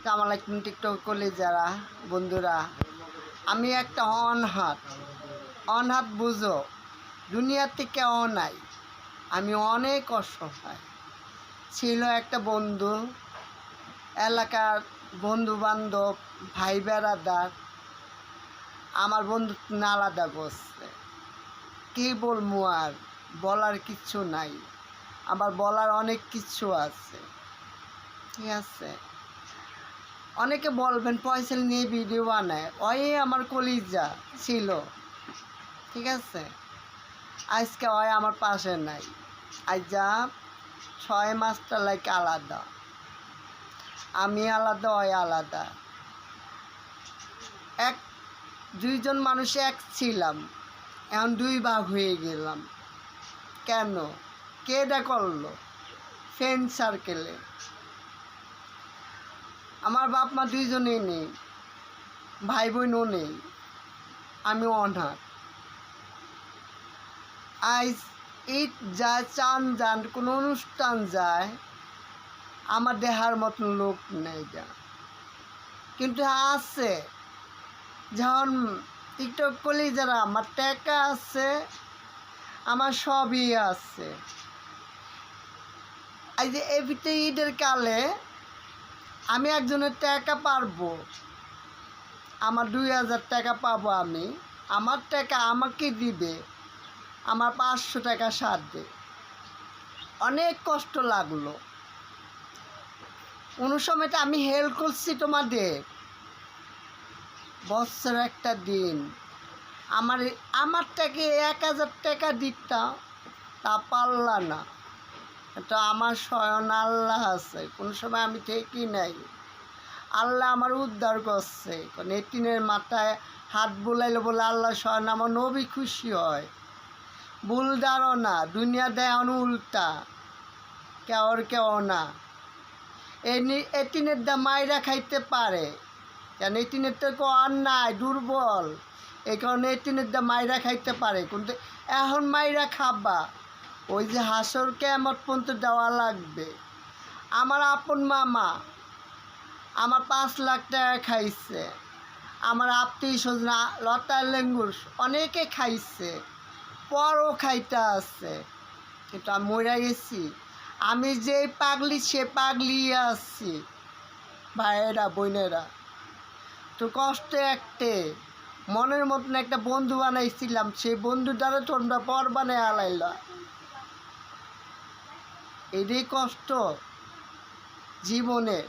আসসালামু আলাইকুম টিকটক করলে যারা বন্ধুরা, আমি একটা অনহাত বুঝো, দুনিয়াতে কেউ নাই, আমি অনেক অসহায়। ছিল একটা বন্ধু, এলাকার বন্ধু বান্ধব ভাই বেড়াদার আমার বন্ধু আলাদা করছে। কী বলবো, আর বলার কিচ্ছু নাই, আবার বলার অনেক কিছু আছে। ঠিক আছে, অনেকে বলবেন পয়সা নিয়ে ভিডিও বানায়, ওই আমার কলিজা ছিল। ঠিক আছে, আজকে ওই আমার পাশে নাই। আজ যা 6 মাসটা লাইক আলাদা, আমি আলাদা, ওই আলাদা। দুইজন মানুষ এক ছিলাম, এখন 2 ভাগ হয়ে গেলাম। কেন? কেডা করলো? ফ্রেন্ড সার্কেলে। আমার বাপ মা দুইজনেই নেই, ভাই বোনও নেই, আমি অনাথ। আজ ঈদ যায়, চান যান, কোনো অনুষ্ঠান যায়, আমার দেহার মতন লোক নেই যা। কিন্তু আছে, যখন টিকটক করলেই যারা আমার টাকা আছে, আমার সবই আছে। এই যে এভিতে ঈদের কালে আমি একজনের টাকা পারবো, আমার 2000 টাকা পাবো, আমি আমার টাকা আমাকে দিবে, আমার 500 টাকা সাথে। অনেক কষ্ট লাগলো। কোনো সময়টা আমি হেল্প করছি তোমাদের। বছর একটা দিন আমার টাকা 1000 টাকা দিতাম, তা পারলা না। এটা আমার স্বয়ং আল্লাহ আছে, কোনো সময় আমি ঠিকই নাই। আল্লাহ আমার উদ্ধার করছে। কারণ এতিনের মাথায় হাত বুলাইলে বলে আল্লাহ স্বয়ং আমার নবী খুশি হয়। ভুল ধারণা, দুনিয়া দেয় উল্টা, কেউ না। এতিনের দা মাইরা খাইতে পারে, কেন এতিনের তো আর নাই, দুর্বল। এই কারণে এতিনের দা মাইরা খাইতে পারে, কিন্তু এখন মাইরা খাবা, ওই যে হাসর কিয়ামত পর্যন্ত দেওয়া লাগবে। আমার আপন মামা আমার 5 লাখ টাকা খাইছে, আমার আত্মীয় স্বজন লতা লেঙ্গুস অনেকে খাইছে, পরও খাইতে আছে। কিন্তু আমি মরে গেছি, আমি যে পাগলি সে পাগলি আছি। ভাইয়েরা বোনেরা, তো কষ্ট একটে, মনের মতন একটা বন্ধু বানাইছিলাম, সেই বন্ধু দ্বারা তোমরা পর বানায় আলাইলা। এটাই কষ্ট জীবনে।